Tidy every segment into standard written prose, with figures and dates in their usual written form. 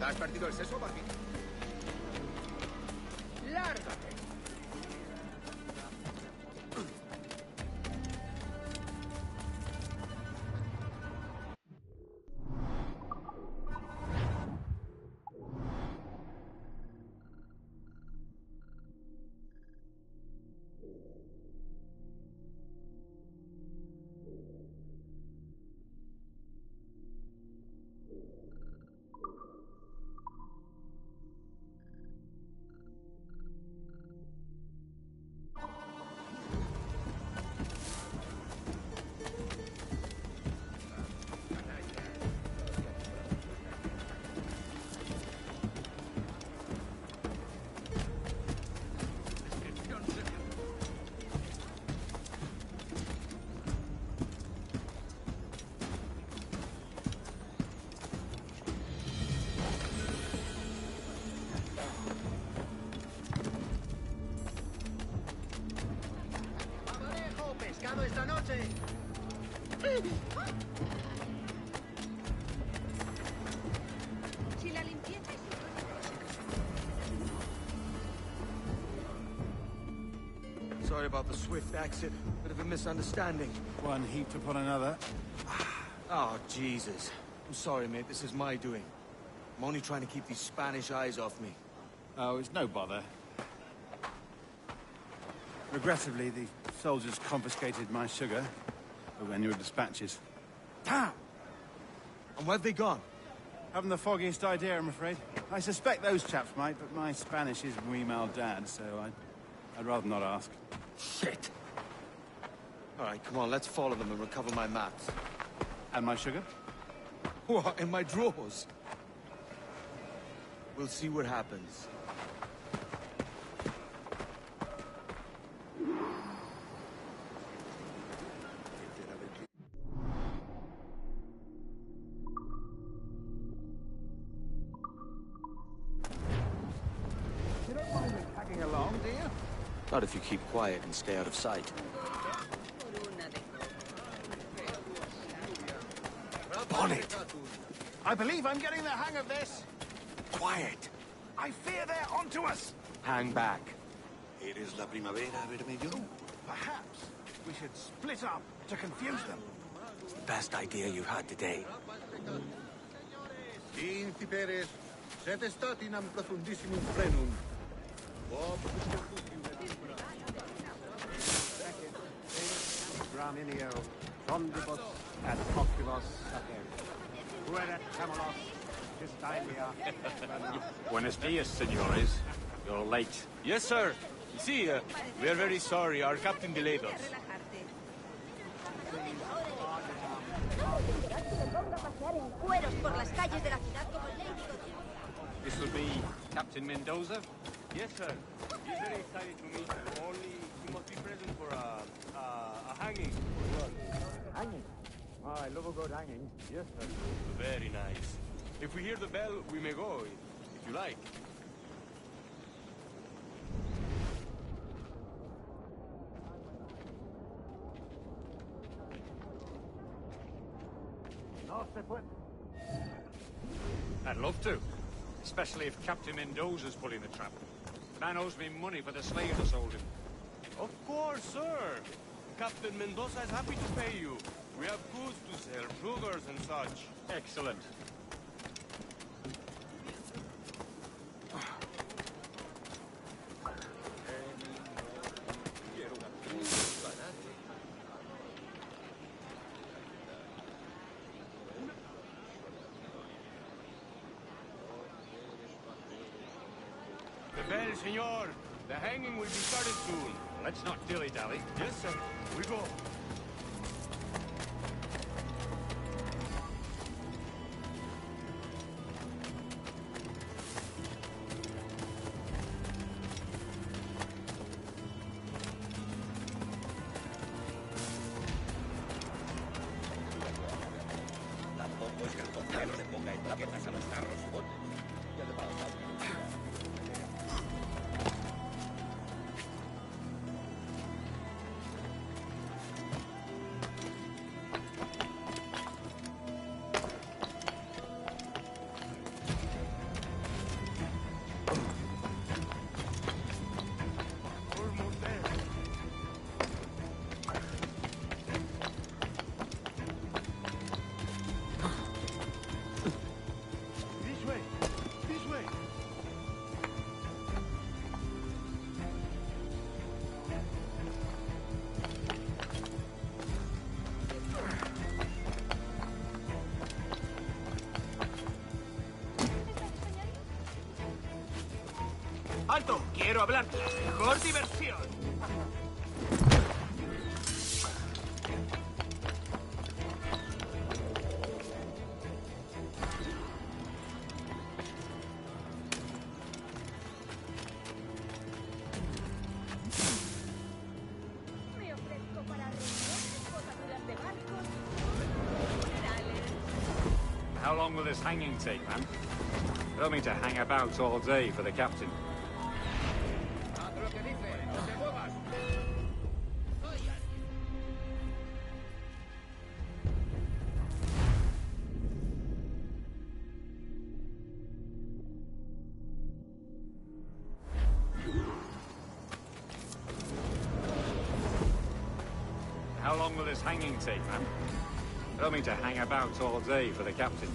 ¿Has partido el seso, Barbie? ¡Lárgate! Esta noche. Si la limpieza es... Sorry about the swift exit. Bit of a misunderstanding. One heaped upon another. Oh, Jesus. I'm sorry, mate. This is my doing. I'm only trying to keep these Spanish eyes off me. Oh, it's no bother. Regrettably, the soldiers confiscated my sugar when your dispatches. Damn! And where have they gone? Haven't the foggiest idea, I'm afraid. I suspect those chaps might, but my Spanish is muy mal dad, so I'd rather not ask. Shit! All right, come on, let's follow them and recover my maps. And my sugar? What, in my drawers? We'll see what happens. You don't mind me tagging along, do you? Not if you keep quiet and stay out of sight. On it! I believe I'm getting the hang of this. Quiet! I fear they're onto us. Hang back. ¿Eres la primavera, Vermelho? Perhaps we should split up to confuse them. It's the best idea you've had today. Principeres, sed statinam profundissimum frenum. Graminio, fondibus et oculos sapere. Fuerat camelos, Gistalia. Buenos dias, senores. You're late. Yes, sir. You see, we are very sorry. Our captain delayed us. This will be Captain Mendoza? Yes, sir. He's very excited to meet you. Only you must be present for a hanging. Hanging? Oh, I love a good hanging. Yes, sir. Very nice. If we hear the bell, we may go, if you like. No se puede. I'd love to. Especially if Captain Mendoza's pulling the trap. Man owes me money for the slaves I sold him. Of course, sir. Captain Mendoza is happy to pay you. We have goods to sell, sugars and such. Excellent. The bell, senor. The hanging will be started soon. Let's not dilly-dally. Yes, sir. We go. Tampoco es que el coctero le ponga etiquetas a los carros y botes. Ya le pasa. ¡Alto! Quiero hablar de la mejor diversión. Me ofrezco para reuniones, botaduras de barcos, funerales. How long will this hanging take, man? I don't mean to hang about all day for the captain. Haz lo que dice, no te muevas. How long will this hanging take, man? I don't mean to hang about all day for the captain.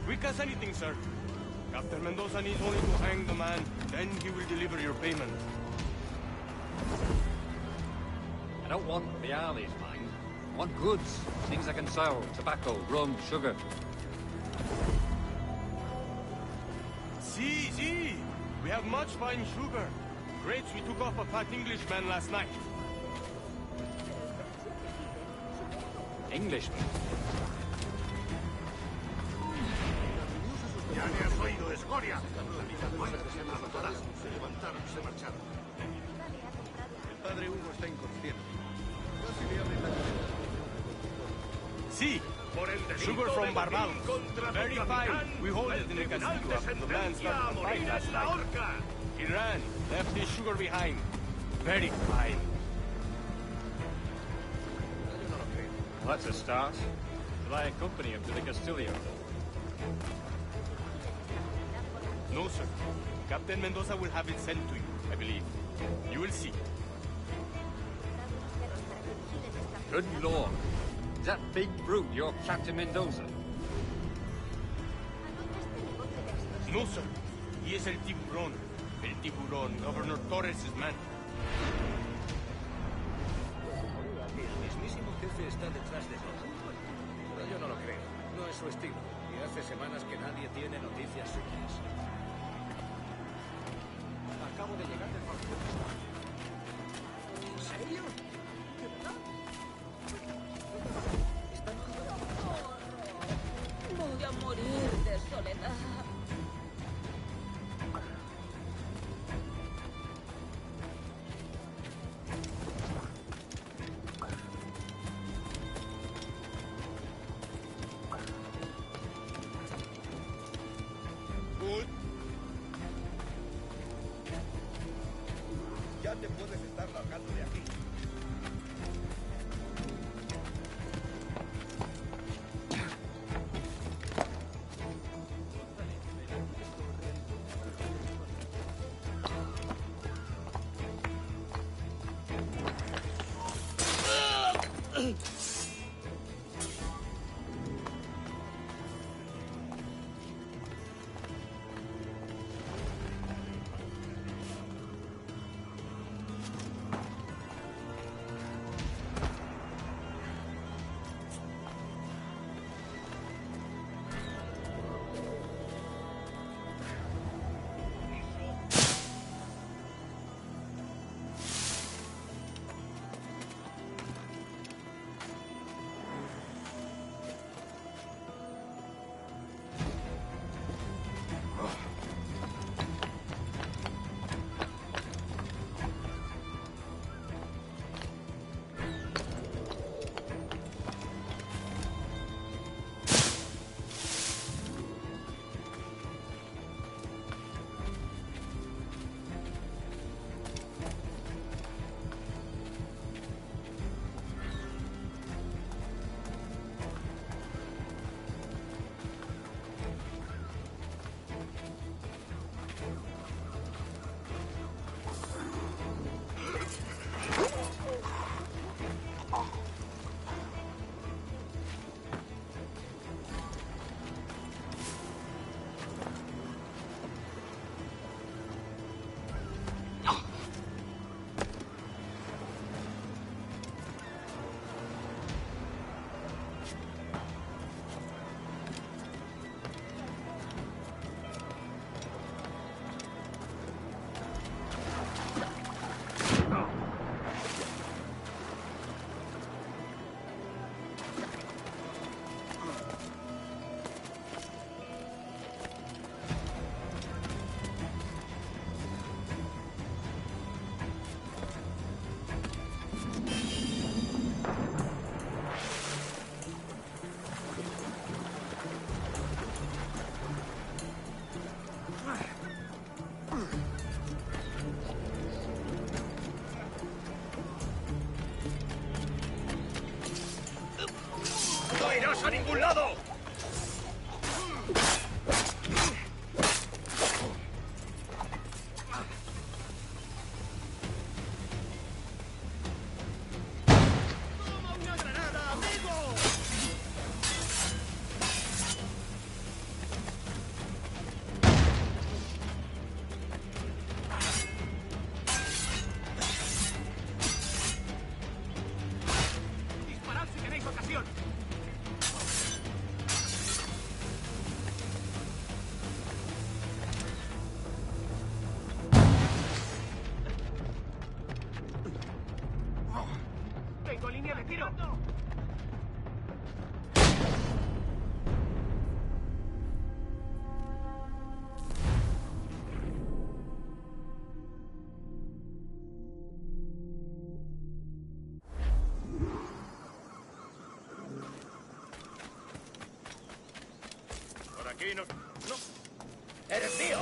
Quick as anything, sir. Captain Mendoza needs only to hang the man, then he will deliver your payment. I don't want the Arley's mind. I want goods, things I can sell, tobacco, rum, sugar. See, we have much fine sugar. Grapes we took off a fat Englishman last night. Englishman. Ya me has oído, escoria. La mitad de nuestras se todas. Se levantaron, se marcharon. El padre Hugo está inconsciente. Casi le abren la cabeza. See, sugar from Barbados. Very fine. We hold it in the castillo after the man started to fight last night. He ran, left his sugar behind. Very fine. Well, that's a start. Will I accompany him to the Castillo? No, sir. Captain Mendoza will have it sent to you, I believe. You will see. Good Lord. Is that big brute your Captain Mendoza? No, sir. He is el tiburón. El tiburón, Governor Torres' man. El mismísimo jefe está detrás de todo. Pero yo no lo creo. No es su estilo. Y hace semanas que nadie tiene noticias suyas. Acabo de llegar del Fort. ¿En serio? ¿De verdad? Voy a morir de soledad. Good. irás a ningún lado! ¡Toma una granada, amigo! ¡Disparad si tenéis ocasión! ¡Tengo línea de tiro! Por aquí no... ¡No! ¡Eres mío!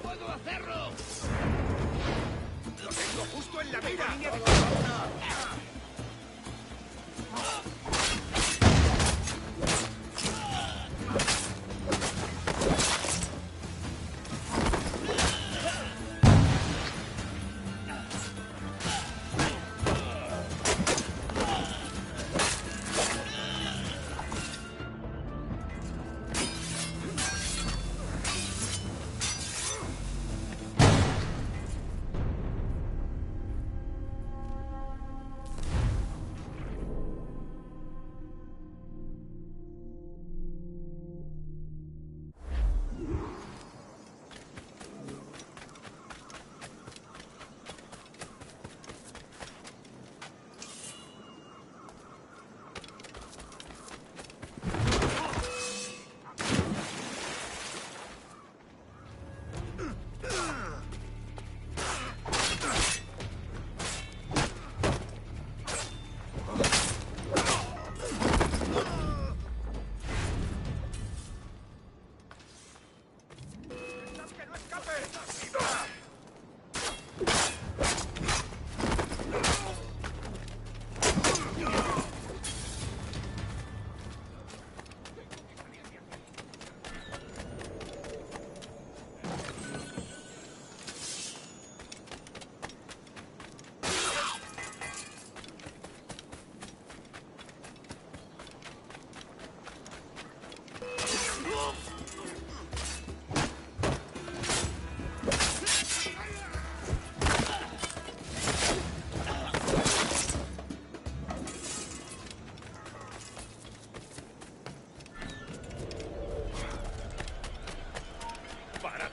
¡Puedo hacerlo! ¡Lo tengo justo en la mira!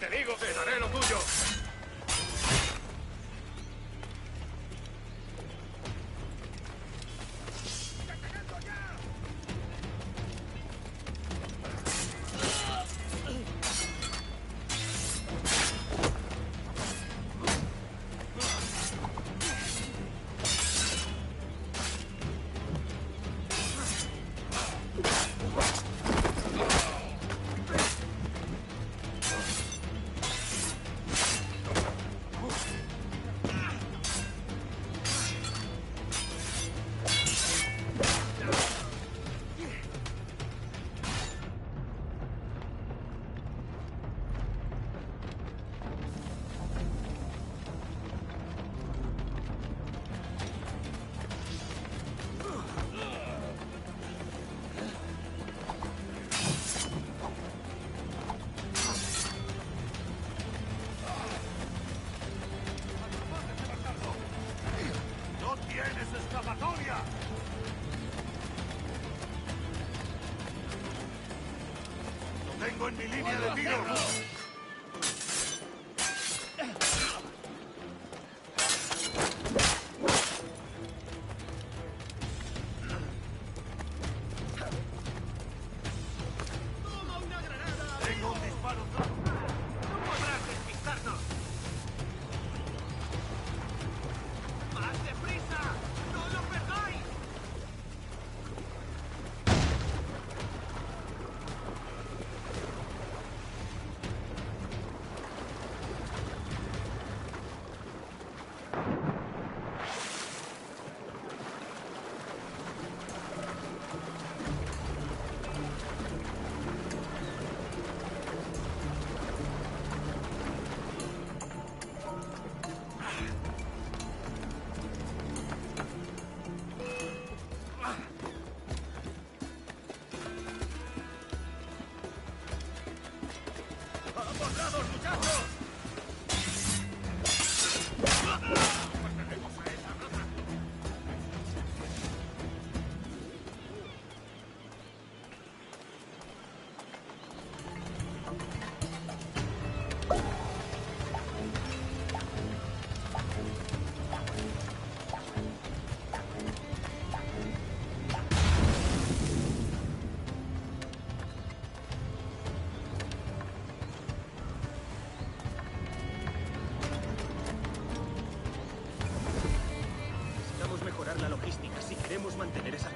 Te digo que daré lo tuyo. tengo en mi línea de tiro. Tengo un disparo. ¡No podrás despistarnos! ¡Más deprisa! ¡No lo perdáis! Necesitamos mejorar la logística si queremos mantener esa...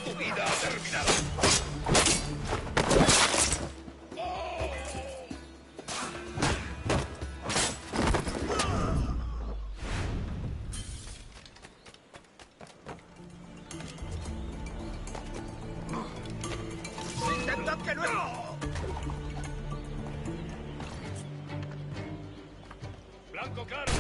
Tu vida ha terminado. ¡Intentad que no! Blanco claro.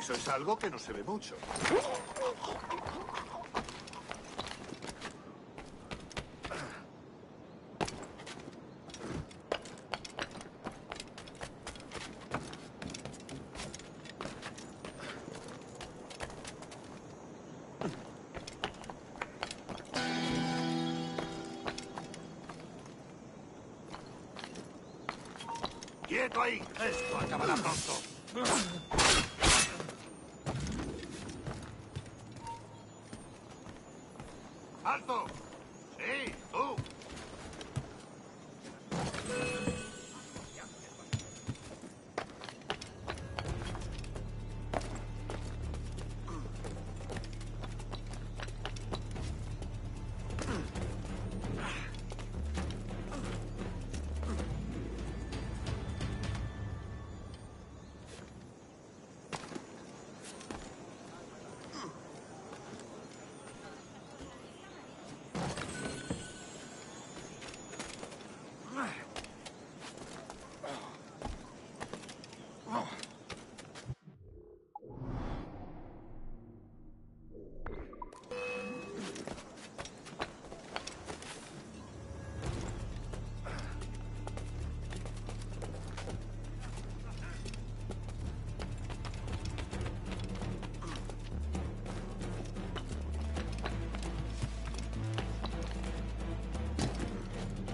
Eso es algo que no se ve mucho. ¡Quieto ahí! Esto acabará pronto. ¡Alto! ¡Sí, tú!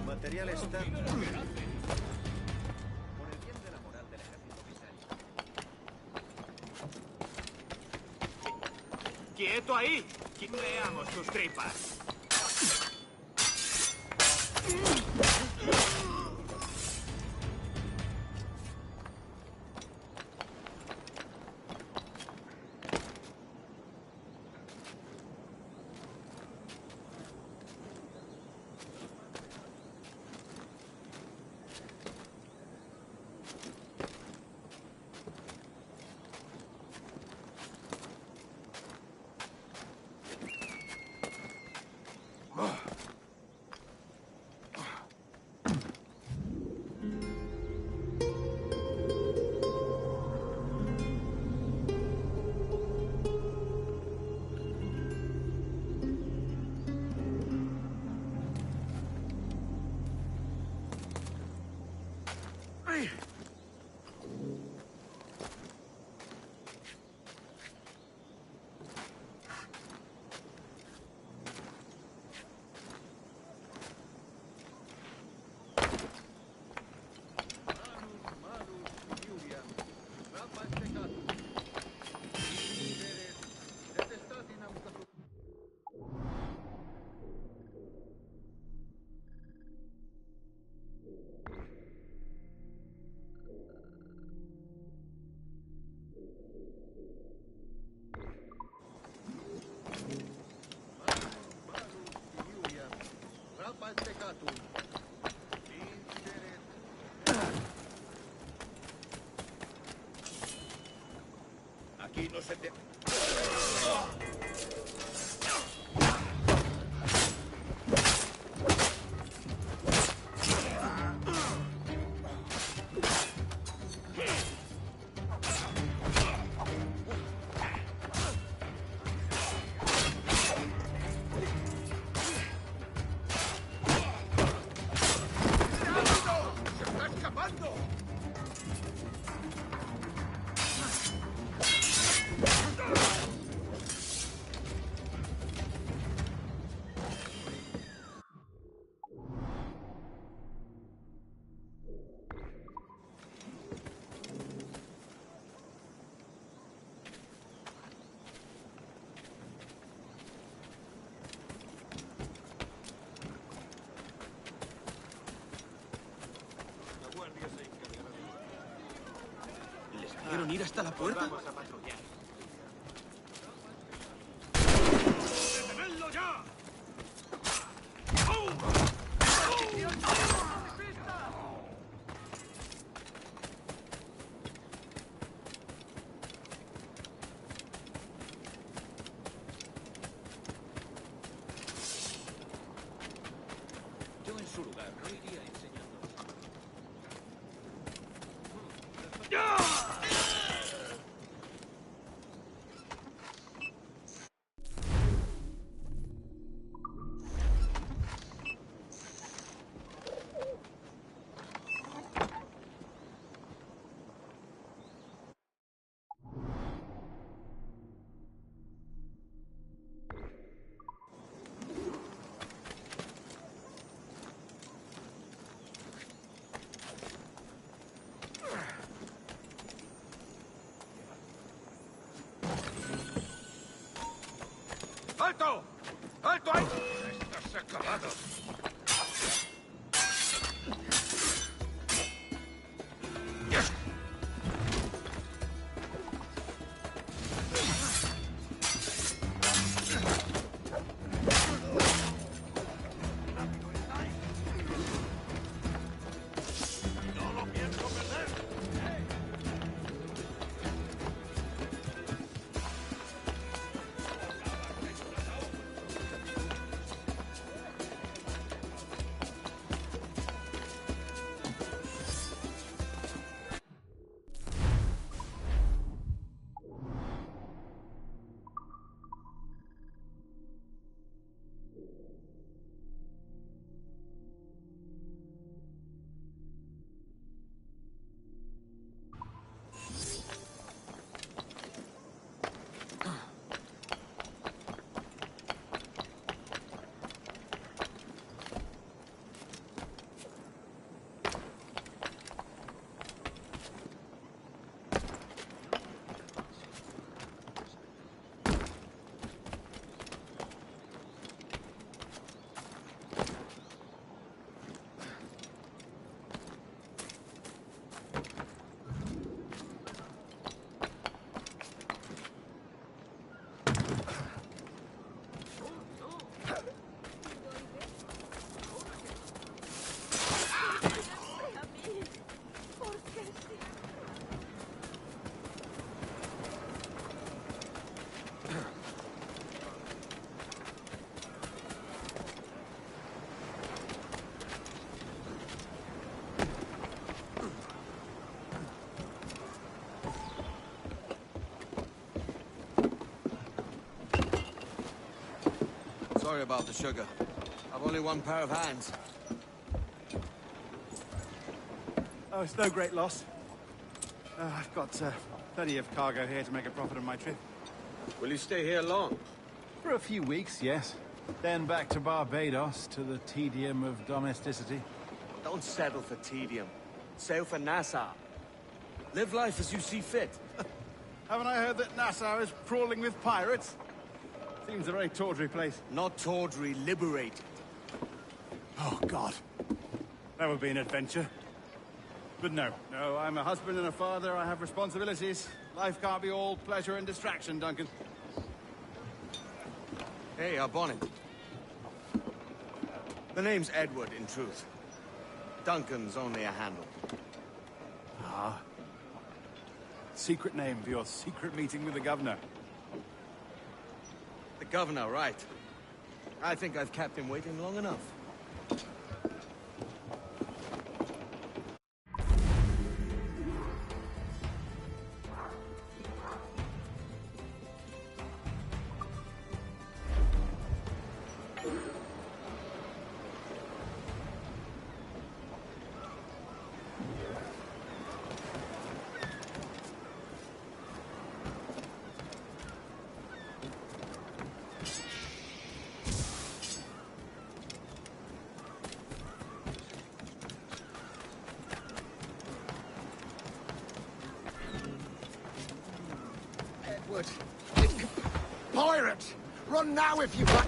Material estándar. Por el bien de la moral del ejército misario. ¡Quieto ahí! Veamos tus tripas. Aquí no se te... ¿Quieren ir hasta la puerta? Vamos a patrullar. ¡Detenedlo ya! Yo en su lugar no iría enseñándolos. ¡Alto! ¡Alto ahí! Estás acabado. Sorry about the sugar. I've only one pair of hands. Oh, it's no great loss. I've got plenty of cargo here to make a profit on my trip. Will you stay here long? For a few weeks, yes. Then back to Barbados, to the tedium of domesticity. Don't settle for tedium. Sail for Nassau. Live life as you see fit. Haven't I heard that Nassau is crawling with pirates? Seems a very tawdry place. Not tawdry, liberated. Oh, God. That would be an adventure. But no, I'm a husband and a father. I have responsibilities. Life can't be all pleasure and distraction, Duncan. Hey, our bonnet. The name's Edward, in truth. Duncan's only a handle. Ah. Secret name for your secret meeting with the governor. The governor, right. I think I've kept him waiting long enough. Edward! Pirate! Run now if you can!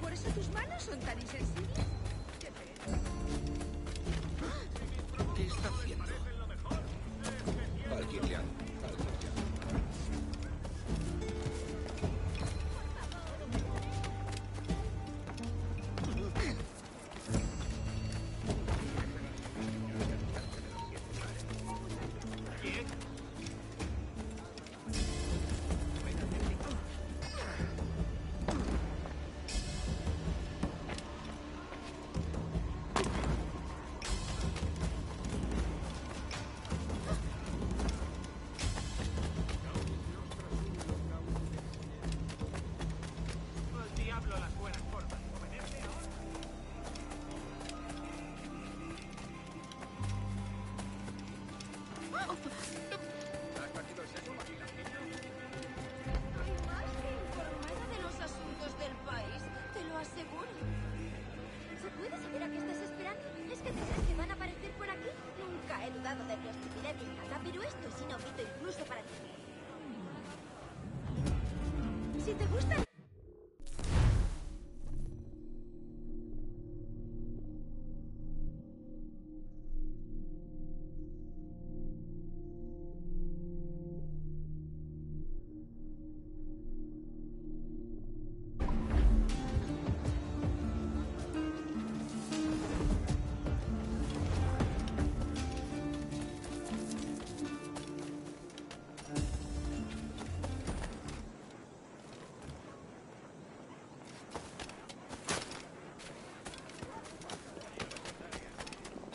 ¿Por eso tus manos son tan insensibles? ¿Qué está haciendo? Valkyrian. asesino grito incluso para ti. Si te gusta...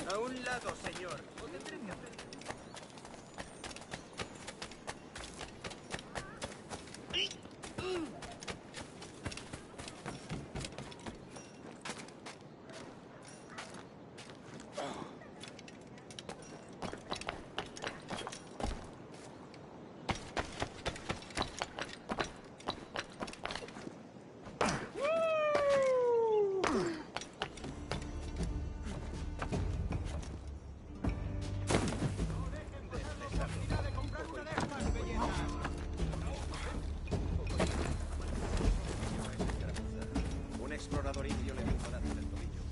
A un lado, señor. Lo tendré que hacer. Un explorador indio le dio un balazo en el tobillo.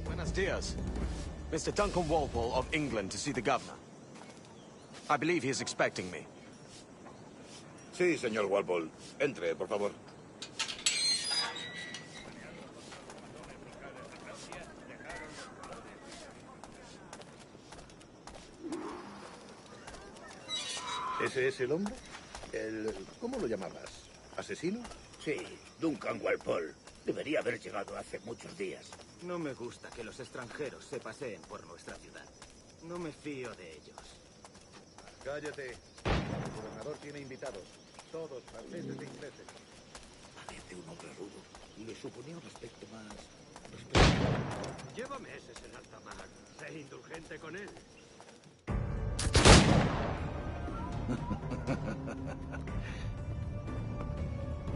Buenos dias. Mr. Duncan Walpole of England to see the governor. I believe he is expecting me. Sí, señor Walpole. Entre, por favor. ¿Ese es el hombre? ¿Cómo lo llamabas? ¿Asesino? Sí, Duncan Walpole. Debería haber llegado hace muchos días. No me gusta que los extranjeros se paseen por nuestra ciudad. No me fío de ellos. Cállate. El gobernador tiene invitados. Todos franceses e ingleses. Parece un hombre rudo y le suponía un aspecto más... Lleva meses en alta mar. Sé indulgente con él.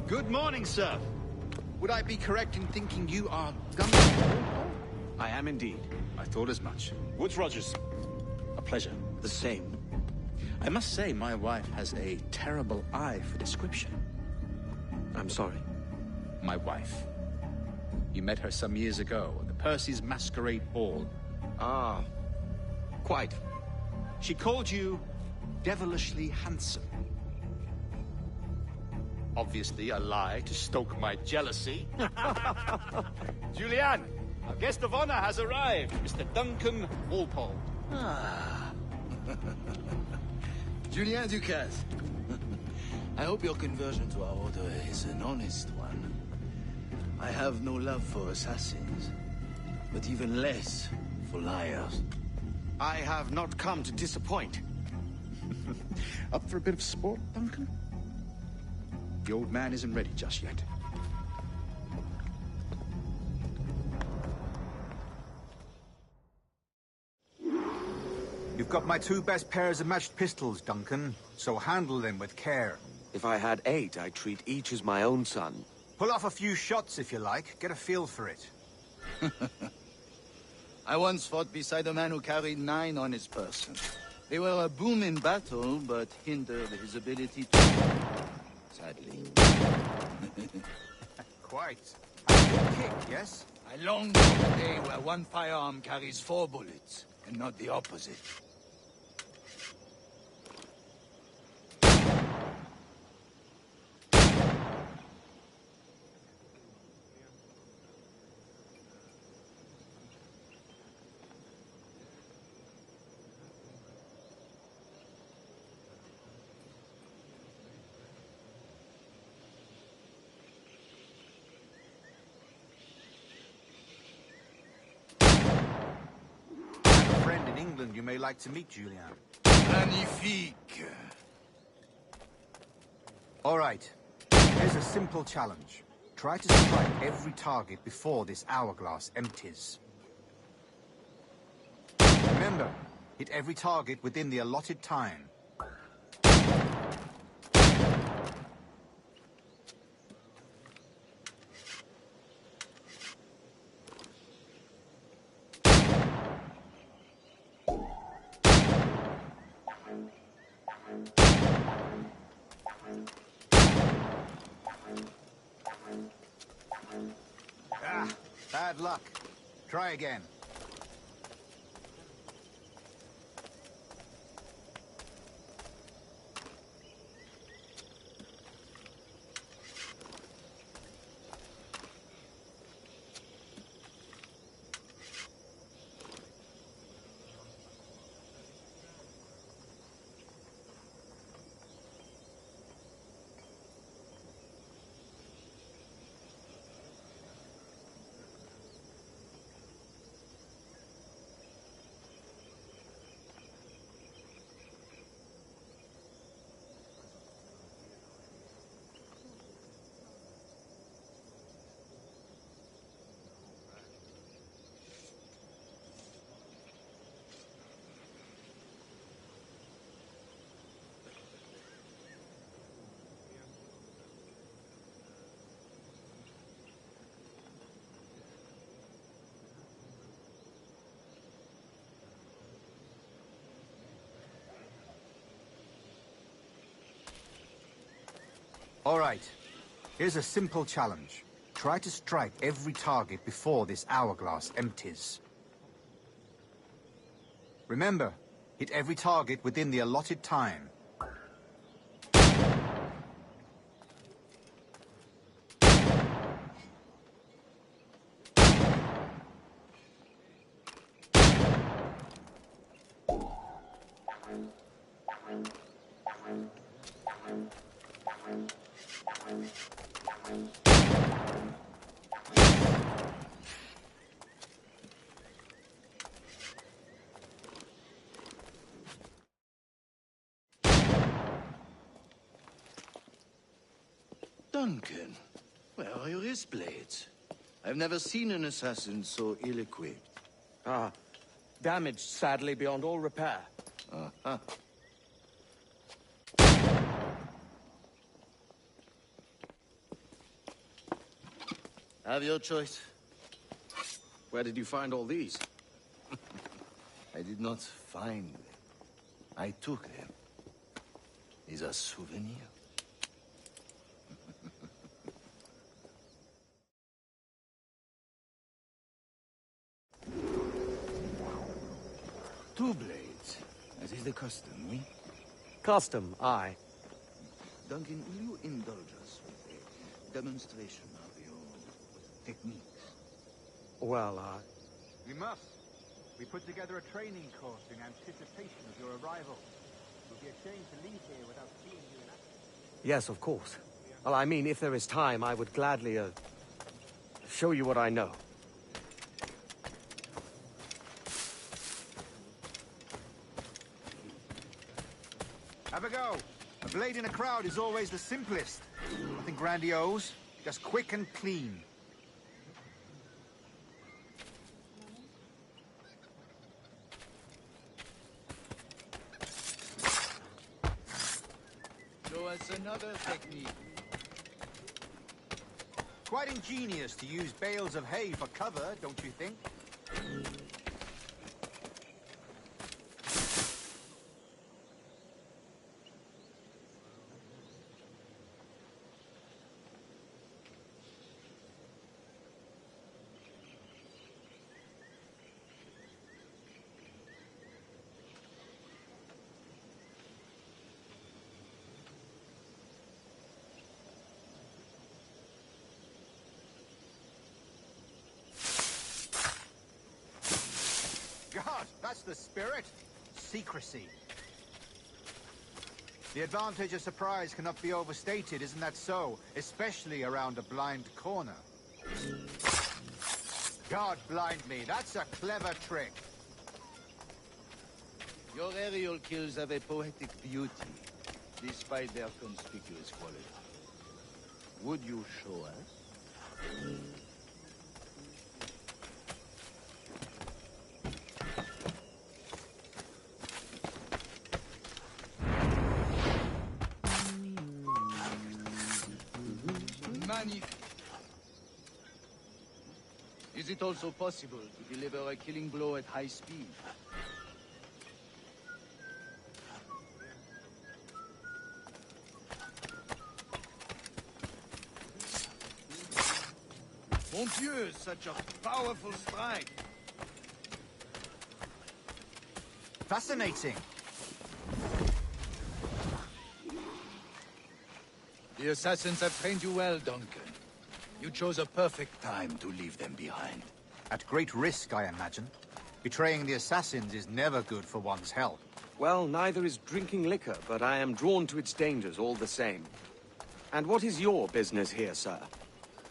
Good morning, sir. Would I be correct in thinking you are Duncan? I am indeed. I thought as much. Woods Rogers. A pleasure. The same. I must say, my wife has a terrible eye for description. I'm sorry. My wife. You met her some years ago at the Percy's Masquerade Ball. Ah, quite. She called you devilishly handsome. Obviously a lie to stoke my jealousy. Julianne, our guest of honor has arrived, Mr. Duncan Walpole. Ah. Julien Ducasse. I hope your conversion to our order is an honest one. I have no love for assassins, but even less for liars. I have not come to disappoint. Up for a bit of sport, Duncan? The old man isn't ready just yet. You've got my 2 best pairs of matched pistols, Duncan, so handle them with care. If I had 8, I'd treat each as my own son. Pull off a few shots if you like. Get a feel for it. I once fought beside a man who carried 9 on his person. They were a boom in battle, but hindered his ability to... Sadly. Quite. A good kick, yes? I I long for the day where one firearm carries 4 bullets, and not the opposite. In England you may like to meet, Julian. Magnifique! All right. Here's a simple challenge. Try to strike every target before this hourglass empties. Remember, hit every target within the allotted time. Bad luck. Try again. All right. Here's a simple challenge. Try to strike every target before this hourglass empties. Remember, hit every target within the allotted time. Duncan, where are your wrist blades? I've never seen an assassin so ill-equipped. Ah, damaged sadly beyond all repair. Uh-huh. Have your choice. Where did you find all these? I did not find them. I took them. These are souvenirs. Two blades, as is the custom, oui? Custom, aye. Duncan, will you indulge us with a demonstration of your techniques? Well, We must. We put together a training course in anticipation of your arrival. It would be a shame to leave here without seeing you in action. yes, of course. Well, I mean, if there is time, I would gladly, show you what I know. Have a go. A blade in a crowd is always the simplest. Nothing grandiose, just quick and clean. Show us another technique. Quite ingenious to use bales of hay for cover, don't you think? That's the spirit. Secrecy. The advantage of surprise cannot be overstated, isn't that so? Especially around a blind corner. God blind me, that's a clever trick. Your aerial kills have a poetic beauty, despite their conspicuous quality. Would you show us? Is it also possible to deliver a killing blow at high speed? Mon Dieu, such a powerful strike! Fascinating. The assassins have trained you well, Duncan. You chose a perfect time to leave them behind. At great risk, I imagine. Betraying the assassins is never good for one's health. Well, neither is drinking liquor, but I am drawn to its dangers all the same. And what is your business here, sir?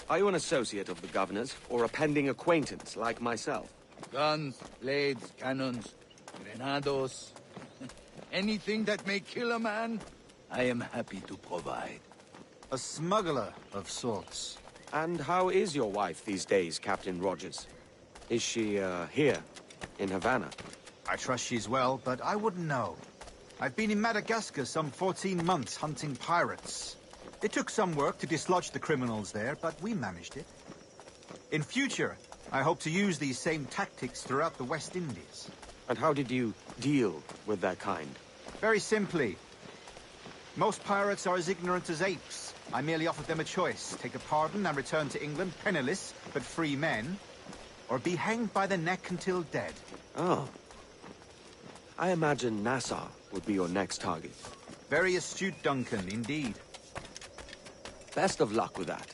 Are you an associate of the governor's, or a pending acquaintance like myself? Guns, blades, cannons, grenados. Anything that may kill a man, I am happy to provide. A smuggler of sorts. And how is your wife these days, Captain Rogers? Is she, here, in Havana? I trust she's well, but I wouldn't know. I've been in Madagascar some 14 months hunting pirates. It took some work to dislodge the criminals there, but we managed it. In future, I hope to use these same tactics throughout the West Indies. And how did you deal with that kind? Very simply. Most pirates are as ignorant as apes. I merely offered them a choice. Take a pardon and return to England penniless, but free men. Or be hanged by the neck until dead. Oh. I imagine Nassau would be your next target. Very astute, Duncan, indeed. Best of luck with that.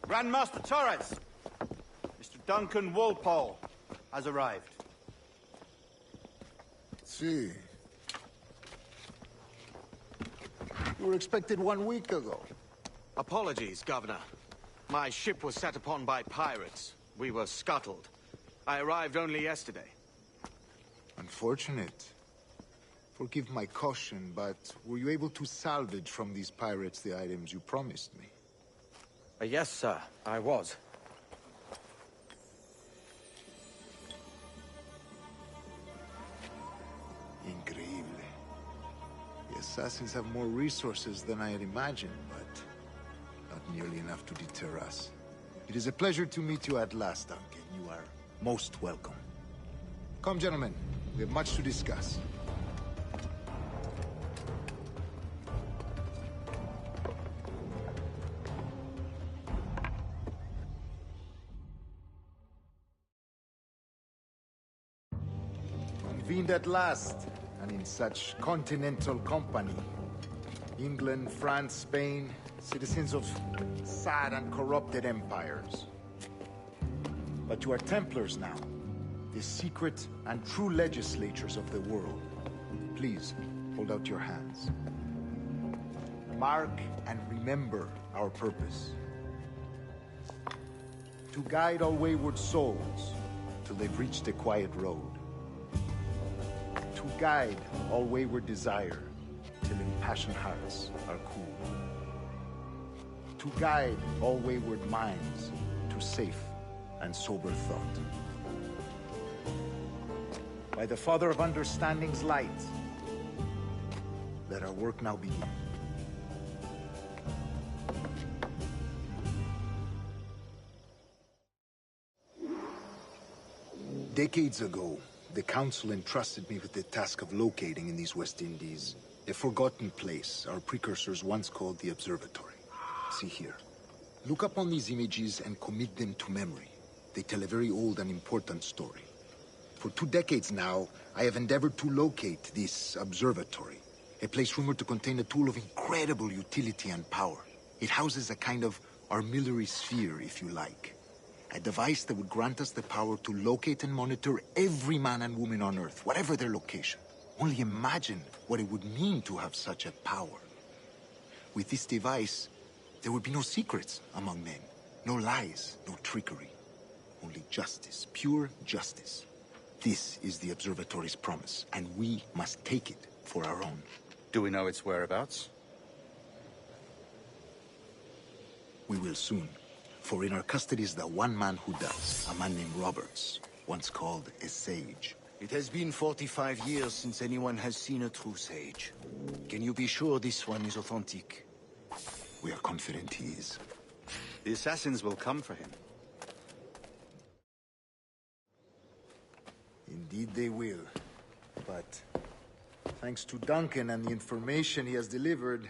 Grandmaster Torres! Mr. Duncan Walpole has arrived. See. You were expected 1 week ago. Apologies, Governor. My ship was set upon by pirates. We were scuttled. I arrived only yesterday. Unfortunate. Forgive my caution, but were you able to salvage from these pirates the items you promised me? Yes, sir, I was. Increíble. The assassins have more resources than I had imagined, but not nearly enough to deter us. It is a pleasure to meet you at last, Duncan. You are most welcome. Come, gentlemen. We have much to discuss. convened at last, and in such continental company. England, France, Spain, citizens of sad and corrupted empires. But you are Templars now, the secret and true legislatures of the world. Please, hold out your hands. Mark and remember our purpose. To guide all wayward souls till they've reached the quiet road. To guide all wayward desire till impassioned hearts are cool. To guide all wayward minds to safe and sober thought. By the Father of Understanding's light, let our work now begin. Decades ago, the Council entrusted me with the task of locating in these West Indies a forgotten place our precursors once called the Observatory. See here. Look upon these images and commit them to memory. They tell a very old and important story. For 2 decades now, I have endeavored to locate this observatory, a place rumored to contain a tool of incredible utility and power. It houses a kind of armillary sphere, if you like. A device that would grant us the power to locate and monitor every man and woman on Earth, whatever their location. Only imagine what it would mean to have such a power. With this device, there would be no secrets among men, no lies, no trickery. Only justice, pure justice. This is the Observatory's promise, and we must take it for our own. Do we know its whereabouts? We will soon. For in our custody is the one man who does, a man named Roberts, once called a sage. It has been 45 years since anyone has seen a true sage. Can you be sure this one is authentic? We are confident he is. The assassins will come for him. Indeed they will. But thanks to Duncan and the information he has delivered,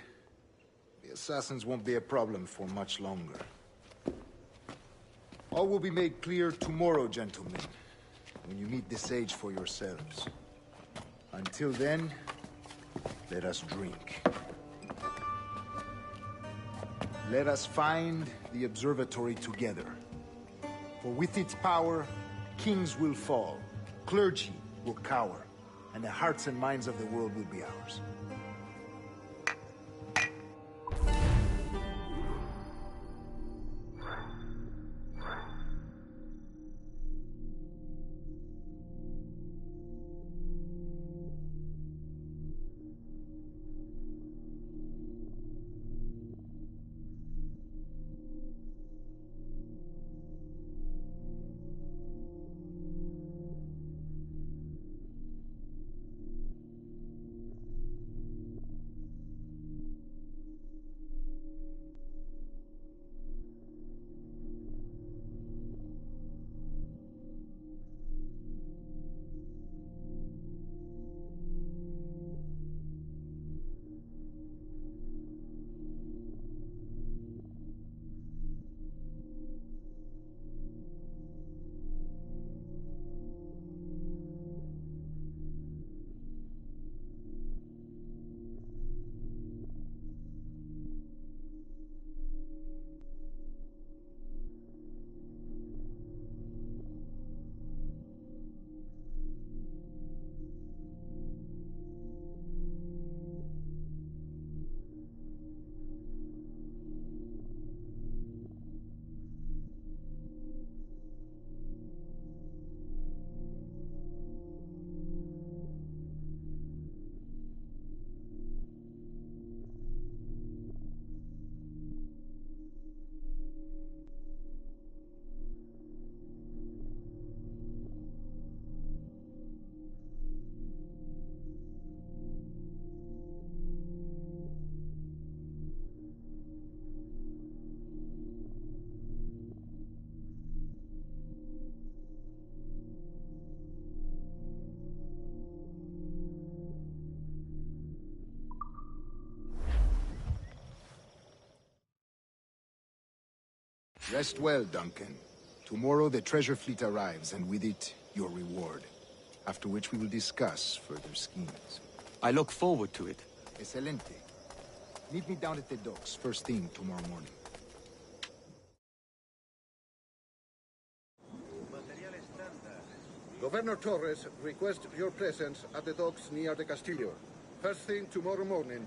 the assassins won't be a problem for much longer. All will be made clear tomorrow, gentlemen, when you meet the sage for yourselves. Until then, let us drink. Let us find the observatory together. For with its power, kings will fall, clergy will cower, and the hearts and minds of the world will be ours. Rest well, Duncan. Tomorrow the treasure fleet arrives, and with it, your reward. after which we will discuss further schemes. I look forward to it. Excelente. Meet me down at the docks first thing tomorrow morning. Governor Torres requests your presence at the docks near the Castillo. First thing tomorrow morning.